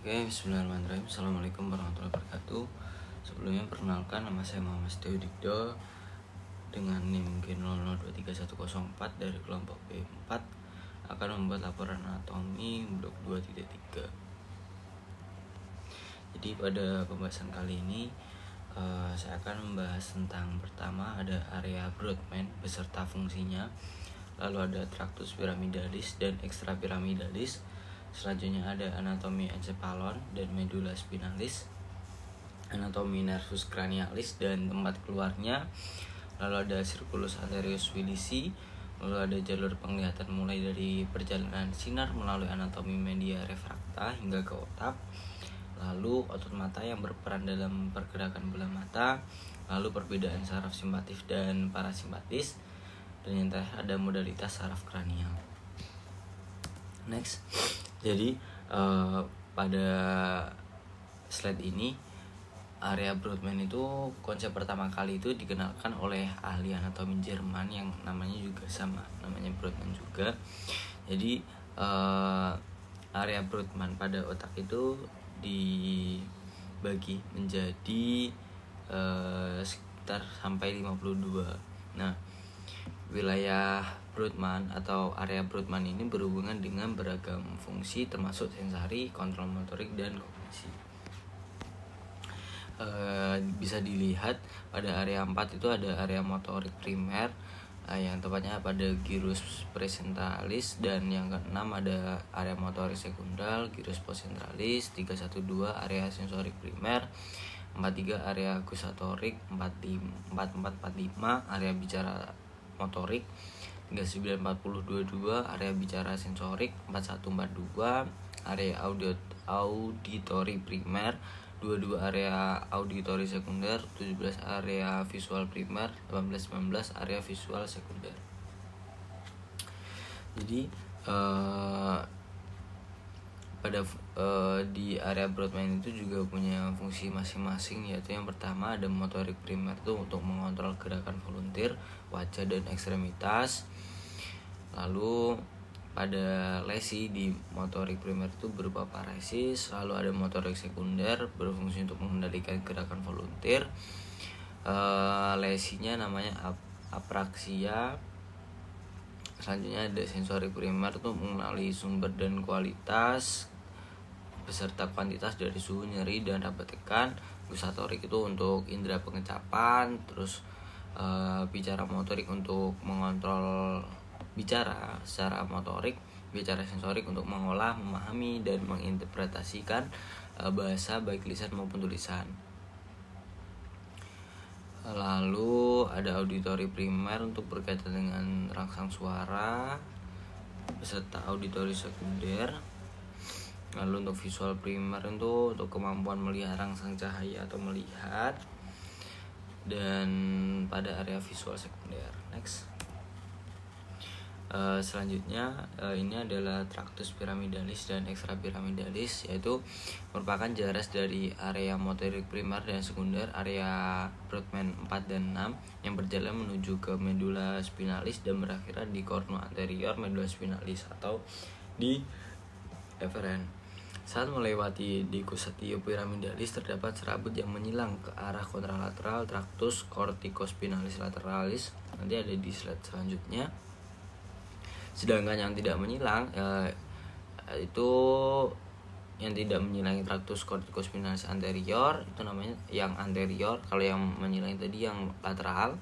Oke, bismillahirrahmanirrahim. Assalamualaikum warahmatullahi wabarakatuh. Sebelumnya perkenalkan, nama saya Muhammad Dikdo dengan NIM G00231104 dari kelompok B4 akan membuat laporan anatomi blok 2.3. Jadi pada pembahasan kali ini saya akan membahas tentang pertama ada area Brodmann beserta fungsinya, lalu ada tractus piramidalis dan ekstrapiramidalis. Selanjutnya ada anatomi encephalon dan medula spinalis, anatomi nervus cranialis dan tempat keluarnya, lalu ada circulus anterius wilisi, lalu ada jalur penglihatan mulai dari perjalanan sinar melalui anatomi media refrakta hingga ke otak, lalu otot mata yang berperan dalam pergerakan bola mata, lalu perbedaan saraf simpatif dan parasimpatis, dan yang terakhir ada modalitas saraf kranial. Next, jadi pada slide ini area Brodmann itu konsep pertama kali itu dikenalkan oleh ahli anatomi Jerman yang namanya juga sama, namanya Brodmann juga. Jadi area Brodmann pada otak itu dibagi menjadi sekitar sampai 52. Nah, wilayah Brodmann atau area Brodmann ini berhubungan dengan beragam fungsi termasuk sensori, kontrol motorik, dan kognisi. Bisa dilihat pada area 4 itu ada area motorik primer yang tepatnya pada gyrus presentalis, dan yang keenam ada area motorik sekundal, gyrus postcentralis, 312 area sensorik primer, 43 area gustatorik, 4445 area bicara motorik, 39-40-22 area bicara sensorik, 41-42 area auditori primer, 22 area auditori sekunder, 17 area visual primer, 18-19 area visual sekunder. Jadi di area Brodmann itu juga punya fungsi masing-masing, yaitu yang pertama ada motorik primer itu untuk mengontrol gerakan volunteer wajah dan ekstremitas. Lalu pada lesi di motorik primer itu berupa paresis, lalu ada motorik sekunder berfungsi untuk mengendalikan gerakan volunteer. Lesinya namanya apraksia. Selanjutnya ada sensorik primer itu mengenali sumber dan kualitas beserta kuantitas dari suhu, nyeri, dan raba tekan. Gustatorik itu untuk indera pengecapan. Terus bicara motorik untuk mengontrol bicara secara motorik. Bicara sensorik untuk mengolah, memahami, dan menginterpretasikan bahasa baik lisan maupun tulisan. Lalu ada auditori primer untuk berkaitan dengan rangsang suara beserta auditori sekunder. Lalu untuk visual primer itu untuk kemampuan melihat rangsang cahaya atau melihat, dan pada area visual sekunder. Next, selanjutnya ini adalah tractus piramidalis dan ekstrapiramidalis, yaitu merupakan jaras dari area motorik primer dan sekunder area Brodmann 4 dan 6 yang berjalan menuju ke medula spinalis dan berakhir di cornu anterior medula spinalis atau di efferent. Saat melewati dicusatio piramidalis terdapat serabut yang menyilang ke arah kontralateral tractus corticospinalis lateralis, nanti ada di slide selanjutnya. Sedangkan yang tidak menyilang itu yang tidak menyilangi tractus corticospinalis anterior itu namanya yang anterior, kalau yang menyilangi tadi yang lateral.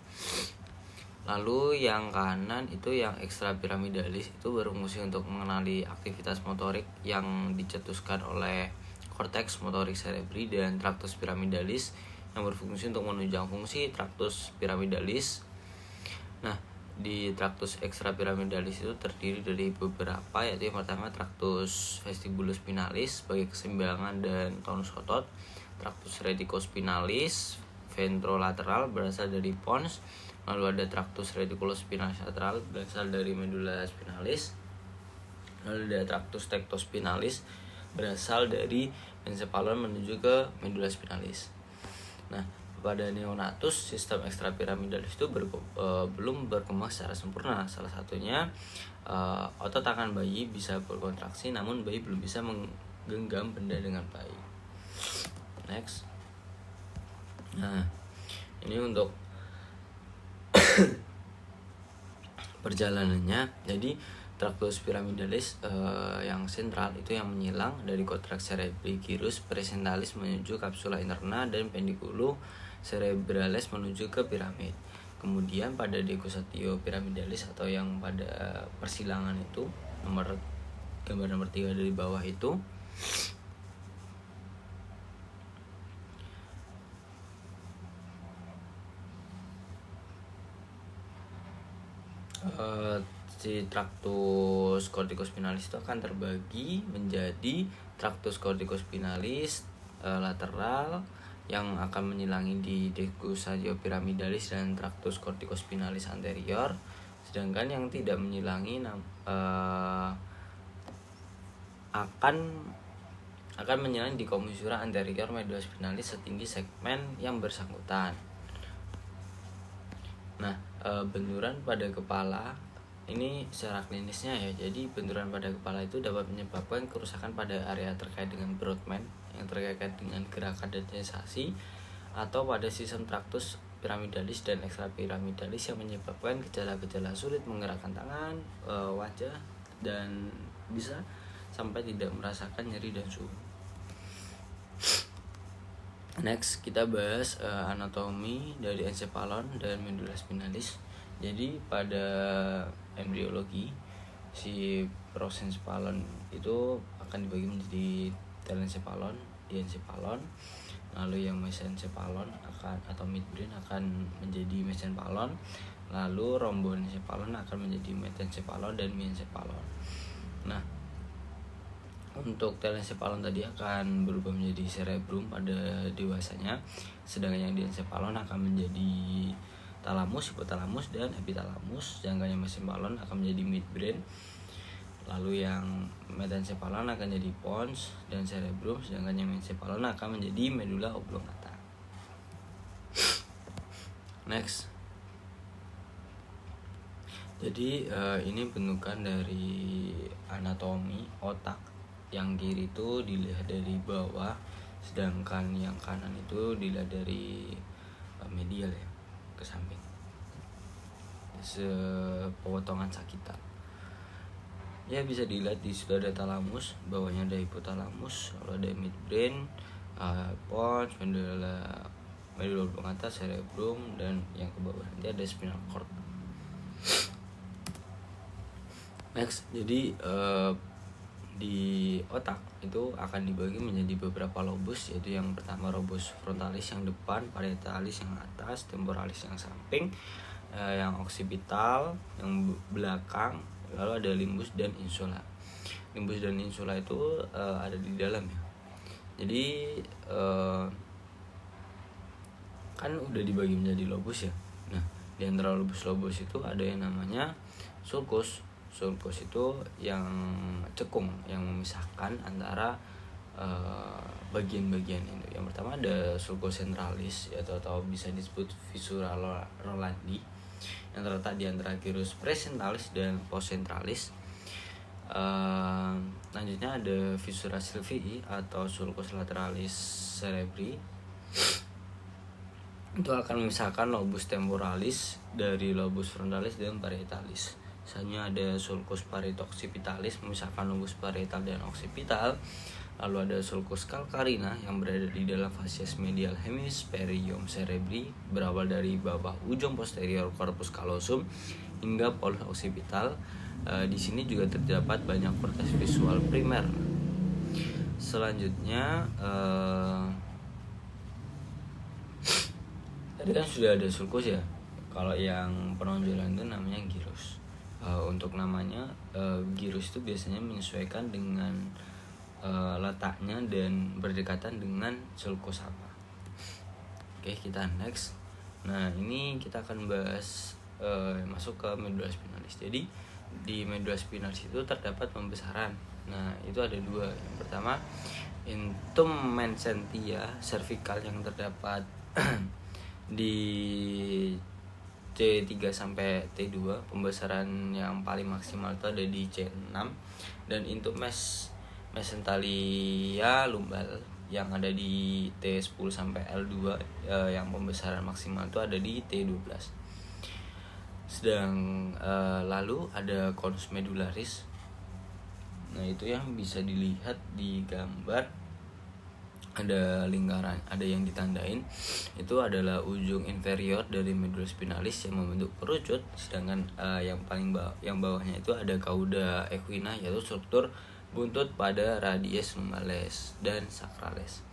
Lalu yang kanan itu yang ekstrapiramidalis, itu berfungsi untuk mengenali aktivitas motorik yang dicetuskan oleh korteks motorik cerebri, dan tractus piramidalis yang berfungsi untuk menunjang fungsi tractus piramidalis. Nah, di tractus ekstrapiramidalis itu terdiri dari beberapa, yaitu yang pertama tractus vestibulus spinalis sebagai keseimbangan dan tonus otot, tractus reticospinalis ventrolateral berasal dari pons, lalu ada tractus reticulus spinalis lateral berasal dari medula spinalis, lalu ada tractus tectospinalis berasal dari encephalon menuju ke medula spinalis. Nah, pada neonatus sistem ekstrapiramidalis itu belum berkembang secara sempurna. Salah satunya otot tangan bayi bisa berkontraksi, namun bayi belum bisa menggenggam benda dengan baik. Next. Nah, ini untuk perjalanannya. Jadi traktus piramidalis yang sentral itu yang menyilang dari cortex cerebri gyrus presentalis menuju kapsula interna dan pendiculum cerebralis menuju ke piramid. Kemudian pada decussatio piramidalis atau yang pada persilangan itu, gambar nomor 3 dari bawah itu, si traktus corticospinalis itu akan terbagi menjadi traktus corticospinalis lateral yang akan menyilangi di decussatio piramidalis dan traktus corticospinalis anterior, sedangkan yang tidak menyilangi akan menyilangi di commissura anterior medullospinalis setinggi segmen yang bersangkutan. Nah, benturan pada kepala ini secara klinisnya ya, jadi benturan pada kepala itu dapat menyebabkan kerusakan pada area terkait dengan Brodmann yang terkait dengan gerakan dan sensasi, atau pada sistem traktus piramidalis dan ekstrapiramidalis yang menyebabkan gejala-gejala sulit menggerakkan tangan, wajah, dan bisa sampai tidak merasakan nyeri dan suhu. Next, kita bahas anatomi dari encephalon dan medulla spinalis. Jadi pada embriologi, si prosencephalon itu akan dibagi menjadi telencephalon, diencephalon, lalu yang mesencephalon atau midbrain akan menjadi mesencephalon, lalu rhomboencephalon akan menjadi metencephalon dan diencephalon. Nah, untuk telencephalon tadi akan berubah menjadi cerebrum pada dewasanya, sedangkan yang diencephalon akan menjadi talamus, hipotalamus, dan epitalamus, sedangkan yang mesencephalon akan menjadi midbrain, lalu yang metencephalon akan jadi pons dan cerebrum, sedangkan yang mencephalon akan menjadi medulla oblongata. Next. Jadi ini bentukan dari anatomi otak. Yang kiri itu dilihat dari bawah, sedangkan yang kanan itu dilihat dari medial ya, ke samping, sepotongan sakitan ya. Bisa dilihat di situ ada talamus, bawahnya ada hipotalamus, lalu ada midbrain, pons, medulla oblongata, cerebrum, dan yang ke bawah nanti ada spinal cord. Next, jadi di otak itu akan dibagi menjadi beberapa lobus, yaitu yang pertama lobus frontalis yang depan, parietalis yang atas, temporalis yang samping, yang occipital yang belakang, lalu ada limbus dan insula. Limbus dan insula itu ada di dalam ya. Jadi kan udah dibagi menjadi lobus ya. Nah, di antara lobus-lobus itu ada yang namanya sulcus. Sulcus itu yang cekung, yang memisahkan antara bagian-bagian itu. Yang pertama ada sulcus centralis, atau bisa disebut viscera rolandi, yang terletak di antara gyrus presentalis dan postcentralis. Selanjutnya ada viscera sylvii atau sulcus lateralis cerebri. Itu akan memisahkan lobus temporalis dari lobus frontalis dan parietalis. Misalnya ada sulcus parieto-occipitalis memisahkan lobus parietal dan occipital. Lalu ada sulcus calcarina yang berada di dalam facies medial hemispherium cerebri, berawal dari bawah ujung posterior corpus callosum hingga polus occipital. Di sini juga terdapat banyak korteks visual primer. Selanjutnya tadi kan sudah ada sulcus ya. Kalau yang penonjolan itu namanya gyrus. Untuk namanya gyrus itu biasanya menyesuaikan dengan letaknya dan berdekatan dengan sulcus apa. Oke, kita next. Nah, ini kita akan bahas masuk ke medulla spinalis. Jadi di medulla spinalis itu terdapat pembesaran. Nah, itu ada dua. Yang pertama, intum mensentia cervical yang terdapat di C3 sampai T2. Pembesaran yang paling maksimal itu ada di C6, dan intum mesentalia lumbal yang ada di T10 sampai L2, yang pembesaran maksimal itu ada di T12. Lalu ada konus medularis. Nah, itu yang bisa dilihat di gambar, ada lingkaran, ada yang ditandain, itu adalah ujung inferior dari medulus spinalis yang membentuk kerucut, sedangkan yang bawahnya itu ada cauda equina, yaitu struktur buntut pada radius lumbalis dan sacralis.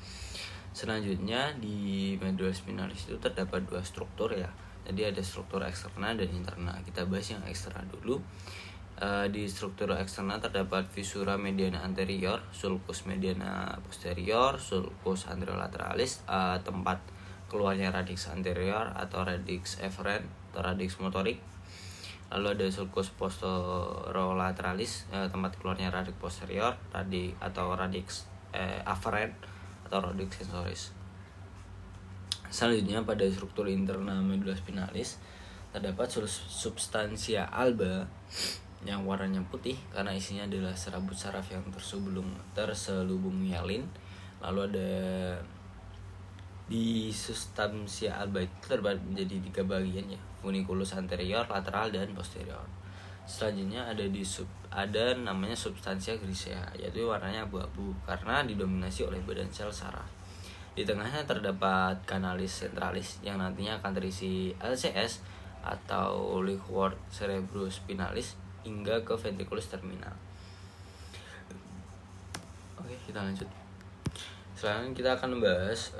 Selanjutnya di medulus spinalis itu terdapat dua struktur ya. Jadi ada struktur eksterna dan interna. Kita bahas yang eksterna dulu. Di struktur eksternal terdapat visura mediana anterior, sulcus mediana posterior, sulcus anterolateraalis, tempat keluarnya radix anterior atau radix efferent atau radix motorik. Lalu ada sulcus posterolateraalis, tempat keluarnya radix posterior, atau radix afferent atau radix sensoris. Selanjutnya pada struktur interna medula spinalis terdapat substansia alba yang warnanya putih karena isinya adalah serabut saraf yang terselubung myelin. Lalu ada di substansia alba itu terbagi menjadi 3 bagian ya, funiculus anterior, lateral, dan posterior. Selanjutnya ada namanya substansia grisea, yaitu warnanya abu-abu karena didominasi oleh badan sel saraf. Di tengahnya terdapat canalis centralis yang nantinya akan terisi LCS atau liquor cerebrospinalis hingga ke ventriculus terminal. Oke, kita lanjut. Selanjutnya kita akan membahas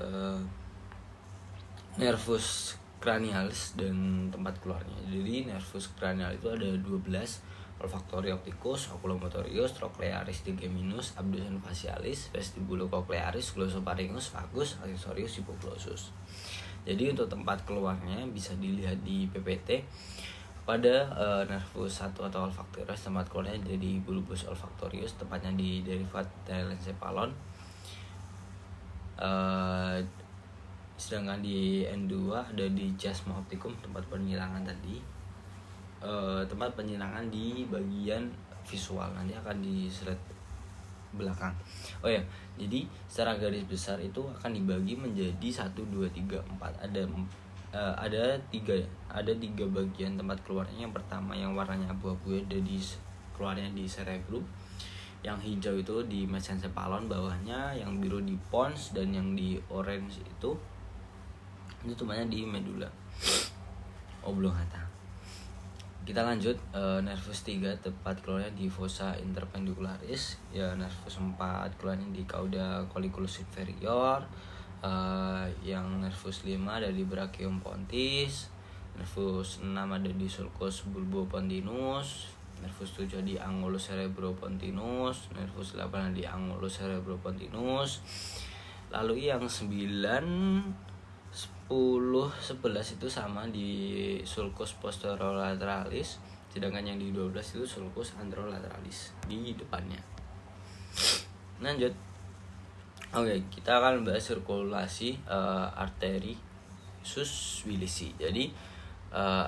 nervus cranialis dan tempat keluarnya. Jadi nervus cranial itu ada 12: olfactory opticus, oculomotorius, trochlearis trigeminus, abducens facialis, vestibulocochlearis, glossopharyngeus, vagus, accessorius, hypoglossus. Jadi untuk tempat keluarnya bisa dilihat di PPT. Pada nervus 1 atau olfactorius, tempat keluarnya jadi bulbus olfactorius, tepatnya di derivat telencephalon. Sedangkan di N2 ada di chiasma opticum, tempat penyilangan tadi. Tempat penyilangan di bagian visual, nanti akan di slide belakang. Oh ya, jadi secara garis besar itu akan dibagi menjadi 1, 2, 3, 4. Ada tiga bagian tempat keluarnya. Yang pertama yang warnanya abu-abu ada di keluarnya di cerebrum, yang hijau itu di mesencephalon bawahnya, yang biru di pons, dan yang di orange itu tempatnya di medula oblongata. Kita lanjut, nervus 3 tempat keluarnya di fossa interpendicularis ya. Nervus 4 keluarnya di cauda colliculus inferior. Yang nervus 5 ada di brachium pontis, nervus 6 ada di sulcus bulbopontinus, nervus 7 di angulus cerebropontinus, nervus 8 ada di angulus cerebropontinus. Lalu yang 9, 10, 11 itu sama di sulcus posterolateraalis, sedangkan yang di 12 itu sulcus anterolateraalis di depannya. Lanjut. Oke, kita akan bahas sirkulasi arteri sus Willisi. Jadi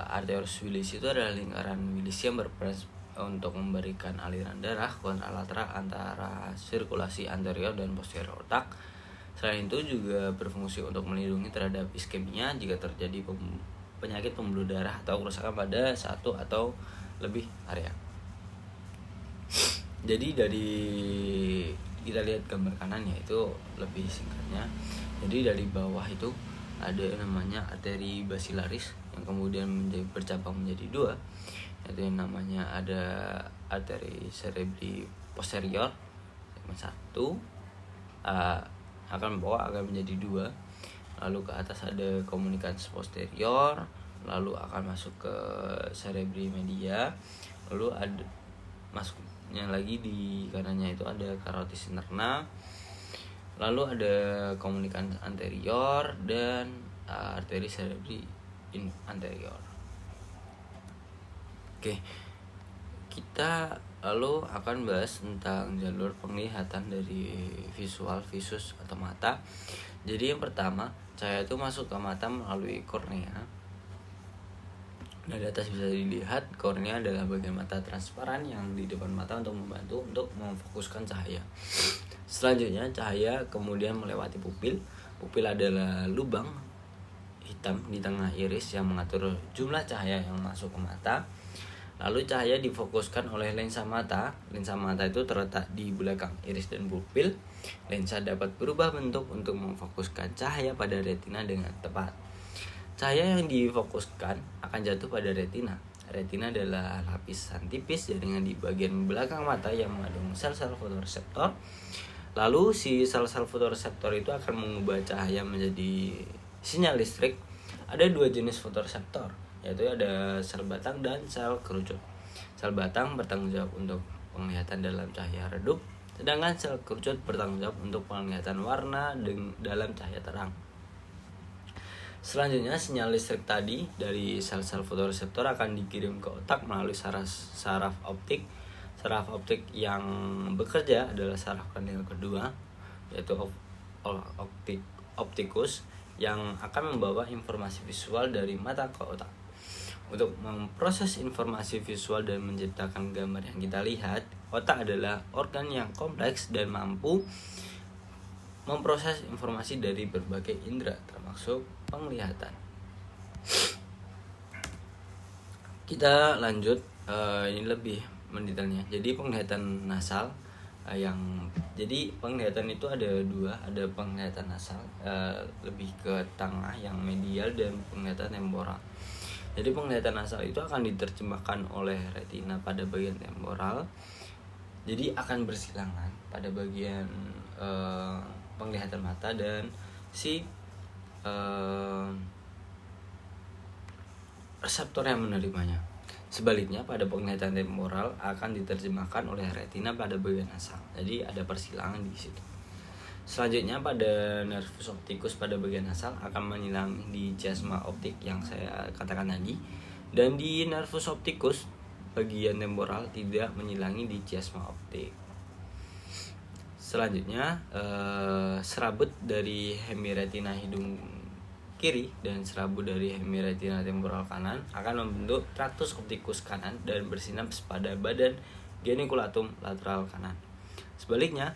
arterius Willisi itu adalah lingkaran Willisi yang berperan untuk memberikan aliran darah kontralateral antara sirkulasi anterior dan posterior otak. Selain itu juga berfungsi untuk melindungi terhadap iskemia jika terjadi penyakit pembuluh darah atau kerusakan pada satu atau lebih area. Jadi dari kita lihat gambar kanan ya, itu lebih singkatnya. Jadi dari bawah itu ada namanya arteri basilaris yang kemudian bercabang menjadi 2, yaitu yang namanya ada arteri cerebri posterior segmen 1, akan menjadi 2. Lalu ke atas ada communicans posterior, lalu akan masuk ke cerebri media, lalu ada masuknya lagi di kanannya itu ada carotis interna, lalu ada communicans anterior dan arteri cerebri anterior. Oke, kita lalu akan bahas tentang jalur penglihatan dari visual, visus atau mata. Jadi yang pertama, cahaya itu masuk ke mata melalui kornea. Nah, di atas bisa dilihat kornea adalah bagian mata transparan yang di depan mata untuk membantu untuk memfokuskan cahaya. Selanjutnya, cahaya kemudian melewati pupil. Pupil adalah lubang hitam di tengah iris yang mengatur jumlah cahaya yang masuk ke mata. Lalu cahaya difokuskan oleh lensa mata. Lensa mata itu terletak di belakang iris dan pupil. Lensa dapat berubah bentuk untuk memfokuskan cahaya pada retina dengan tepat. Cahaya yang difokuskan akan jatuh pada retina. Retina adalah lapisan tipis jaringan di bagian belakang mata yang mengandung sel-sel fotoreseptor. Lalu si sel-sel fotoreseptor itu akan mengubah cahaya menjadi sinyal listrik. Ada dua jenis fotoreseptor, yaitu ada sel batang dan sel kerucut. Sel batang bertanggung jawab untuk penglihatan dalam cahaya redup, sedangkan sel kerucut bertanggung jawab untuk penglihatan warna dalam cahaya terang. Selanjutnya, sinyal listrik tadi dari sel-sel fotoreseptor akan dikirim ke otak melalui saraf optik. Saraf optik yang bekerja adalah saraf korneal kedua, yaitu optikus, yang akan membawa informasi visual dari mata ke otak. Untuk memproses informasi visual dan menciptakan gambar yang kita lihat, otak adalah organ yang kompleks dan mampu memproses informasi dari berbagai indera termasuk penglihatan. Kita lanjut, ini lebih mendetailnya. Jadi penglihatan nasal jadi penglihatan itu ada dua, ada penglihatan nasal lebih ke tengah yang medial dan penglihatan temporal. Jadi penglihatan nasal itu akan diterjemahkan oleh retina pada bagian temporal. Jadi akan bersilangan pada bagian penglihatan mata dan si reseptor yang menerimanya. Sebaliknya, pada penglihatan temporal akan diterjemahkan oleh retina pada bagian nasal. Jadi ada persilangan di situ. Selanjutnya, pada nervus opticus pada bagian nasal akan menyilang di chiasma optik yang saya katakan tadi, dan di nervus opticus bagian temporal tidak menyilangi di chiasma optik. Selanjutnya, serabut dari hemiretina hidung kiri dan serabut dari hemiretina temporal kanan akan membentuk tractus opticus kanan dan bersinaps pada badan geniculatum lateral kanan. Sebaliknya,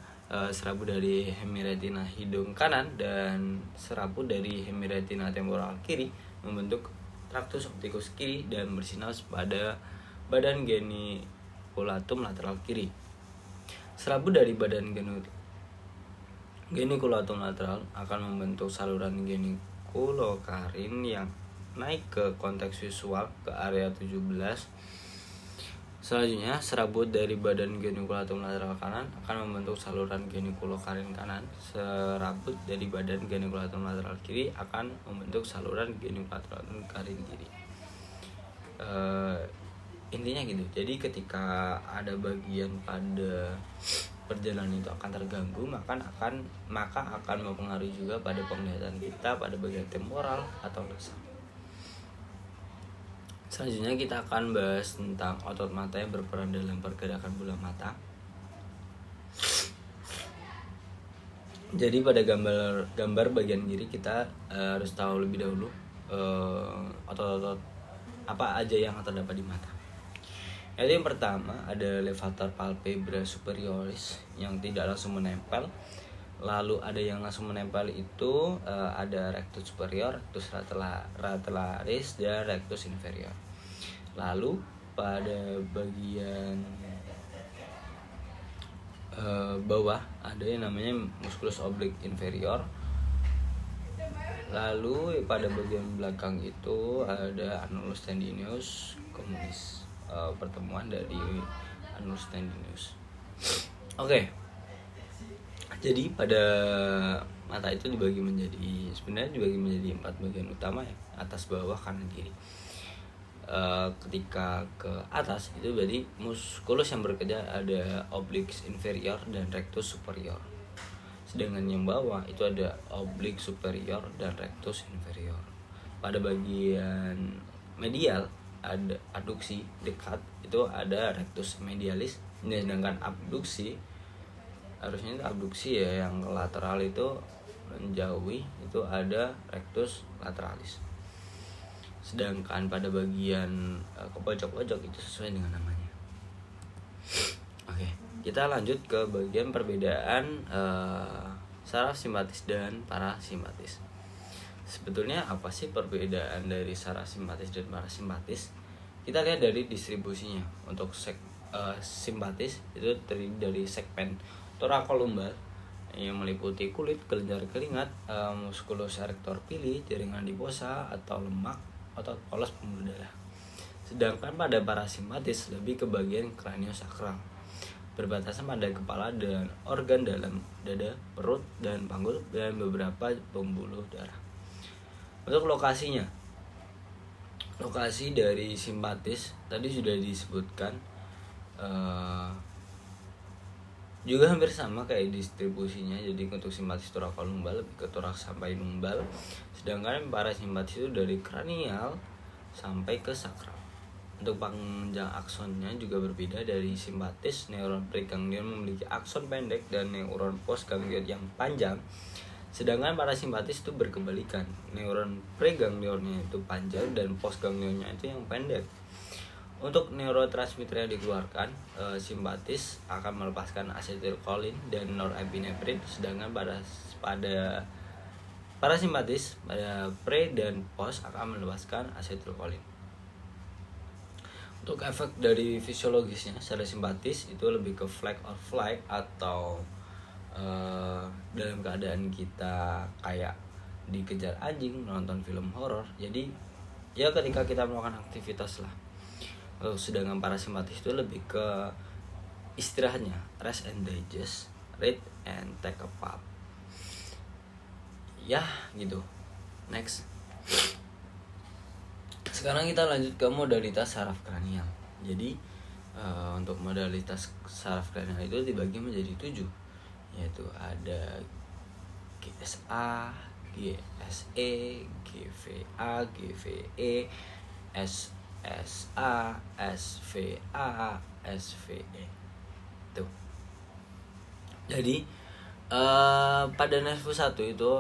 serabut dari hemiretina hidung kanan dan serabut dari hemiretina temporal kiri membentuk tractus opticus kiri dan bersinaps pada badan geniculatum lateral kiri. Serabut dari badan geniculatum lateral akan membentuk saluran genikulokarin yang naik ke konteks visual ke area 17. Selanjutnya, serabut dari badan geniculatum lateral kanan akan membentuk saluran genikulokarin kanan. Serabut dari badan geniculatum lateral kiri akan membentuk saluran genikulokarin kiri. Intinya gitu. Jadi ketika ada bagian pada perjalanan itu akan terganggu, maka akan mempengaruhi juga pada penglihatan kita pada bagian temporal atau nasal. Selanjutnya kita akan bahas tentang otot mata yang berperan dalam pergerakan bola mata. Jadi pada gambar bagian kiri kita harus tahu lebih dahulu otot-otot apa aja yang terdapat di mata. Yaitu yang pertama ada levator palpebra superioris yang tidak langsung menempel. Lalu ada yang langsung menempel itu ada rectus superior, rectus lateralis, dan rectus inferior. Lalu pada bagian bawah ada yang namanya musculus oblique inferior. Lalu pada bagian belakang itu ada annulus tendinous communis, pertemuan dari annulus tendinous. Oke. Jadi pada mata itu dibagi menjadi 4 bagian utama ya, atas, bawah, kanan, kiri. Ketika ke atas itu berarti muskulus yang bekerja ada obliques inferior dan rectus superior. Sedangkan yang bawah itu ada oblique superior dan rectus inferior. Pada bagian medial ada adduksi dekat itu ada rectus medialis, sedangkan abduksi harusnya itu abduksi ya, yang lateral itu menjauhi itu ada rectus lateralis. sedangkan pada bagian ke pojok-pojok itu sesuai dengan namanya. Oke, kita lanjut ke bagian perbedaan saraf simpatis dan parasimpatis. Sebetulnya apa sih perbedaan dari saraf simpatis dan parasimpatis? Kita lihat dari distribusinya. Untuk simpatis itu terdiri dari segmen thoracolumbar yang meliputi kulit, kelenjar keringat, musculus erector pili, jaringan adiposa atau lemak, otot polos, pembuluh darah. Sedangkan pada parasimpatis lebih ke bagian kraniosakral, berbatasan pada kepala dan organ dalam dada, perut, dan panggul, dan beberapa pembuluh darah. Untuk lokasinya, lokasi dari simpatis tadi sudah disebutkan, juga hampir sama kayak distribusinya. Jadi untuk simpatis thoracolumbar lebih ke toraks sampai lumbal, sedangkan parasimpatis itu dari kranial sampai ke sakral. Untuk panjang aksonnya juga berbeda. Dari simpatis, neuron preganglion memiliki akson pendek dan neuron postganglion yang panjang, sedangkan parasimpatis itu berkebalikan, neuron preganglionnya itu panjang dan postganglionnya itu yang pendek. Untuk neurotransmitter yang dikeluarkan, simpatis akan melepaskan asetilkolin dan norepinefrin, sedangkan pada parasimpatis pada pre dan post akan melepaskan asetilkolin. Untuk efek dari fisiologisnya, secara simpatis itu lebih ke fight or flight atau dalam keadaan kita kayak dikejar anjing, nonton film horor. Jadi ya ketika kita melakukan aktivitas lah. Sedangkan parasimpatis itu lebih ke istirahatnya, rest and digest, read and take a bath. Ya gitu. Next. Sekarang kita lanjut ke modalitas saraf kranial. Jadi untuk modalitas saraf kranial itu dibagi menjadi 7, yaitu ada GSA, GSE, GVA, GVE, SSA, SVA, SVE. Tuh. Jadi pada nervus 1 itu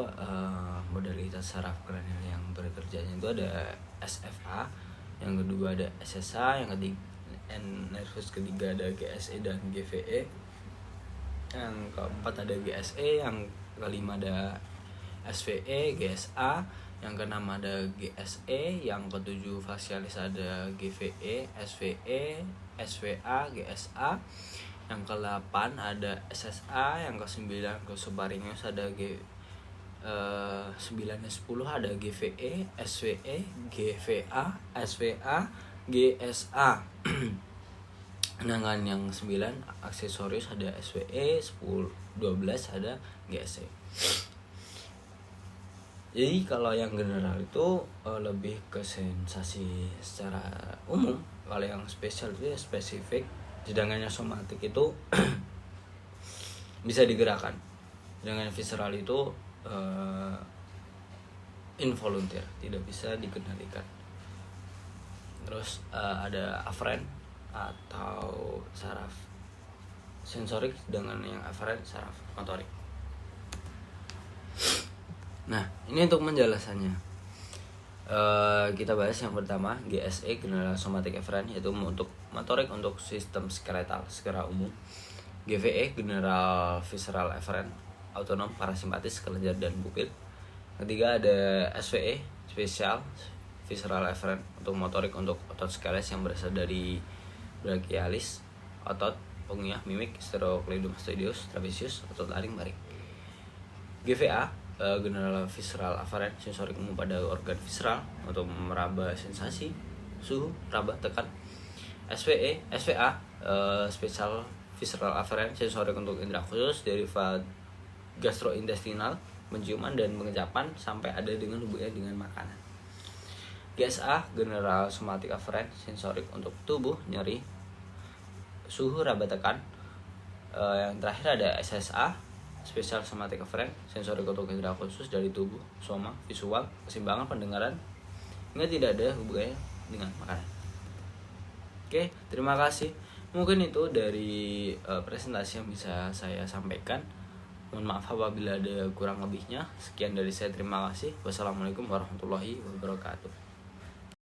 modalitas saraf kranial yang bekerjanya itu ada SFA, yang kedua ada SSA, yang ketiga nervus ketiga ada GSE dan GVE, yang keempat ada GSE, yang kelima ada SVE, GSA, yang keenam ada GSE, yang ketujuh facialis ada GVE, SVE, SVA, GSA, yang ke-8 ada SSA, yang ke-9 ke subpharyngeus ada 9 dan 10 ada GVE, SVE, GVA, SVA, GSA. Sedangkan yang 9 aksesorius ada SVE, 10, 12 ada GSE. Jadi kalau yang general itu lebih ke sensasi secara umum. Kalau yang spesial itu ya spesifik. Sedangkan yang somatik itu bisa digerakkan. Dengan visceral itu involunteer, tidak bisa dikendalikan. Terus ada afferent atau saraf sensorik, dengan yang afferent saraf motorik. Nah, ini untuk menjelasannya. Kita bahas yang pertama, GSE, General Somatic Afferent, yaitu untuk motorik untuk sistem skeletal secara umum. GVE, General Visceral Afferent, autonom, parasimpatis, kelenjar dan pupil. Ketiga ada SVE, Special Visceral Afferent, untuk motorik untuk otot skeles yang berasal dari brachialis, otot pengunyah, mimik, sternocleidomastoideus, trapezius, otot laring-baring. GVA, General Visceral Afferent, sensorik umum pada organ visceral untuk meraba sensasi, suhu, raba, tekan. SVA, Special Visceral Afferent, sensorik untuk indera khusus, derivat gastrointestinal, penciuman dan pengecapan sampai ada dengan hubungannya dengan makanan. GSA, General Somatic Afferent, sensorik untuk tubuh, nyeri, suhu, raba, tekan. Yang terakhir ada SSA, Special Somatic Afferent, sensorik untuk indera khusus dari tubuh, soma, visual, keseimbangan pendengaran, hingga tidak ada hubungannya dengan makanan. Oke, terima kasih. Mungkin itu dari presentasi yang bisa saya sampaikan. Mohon maaf apabila ada kurang lebihnya. Sekian dari saya, terima kasih. Wassalamualaikum warahmatullahi wabarakatuh.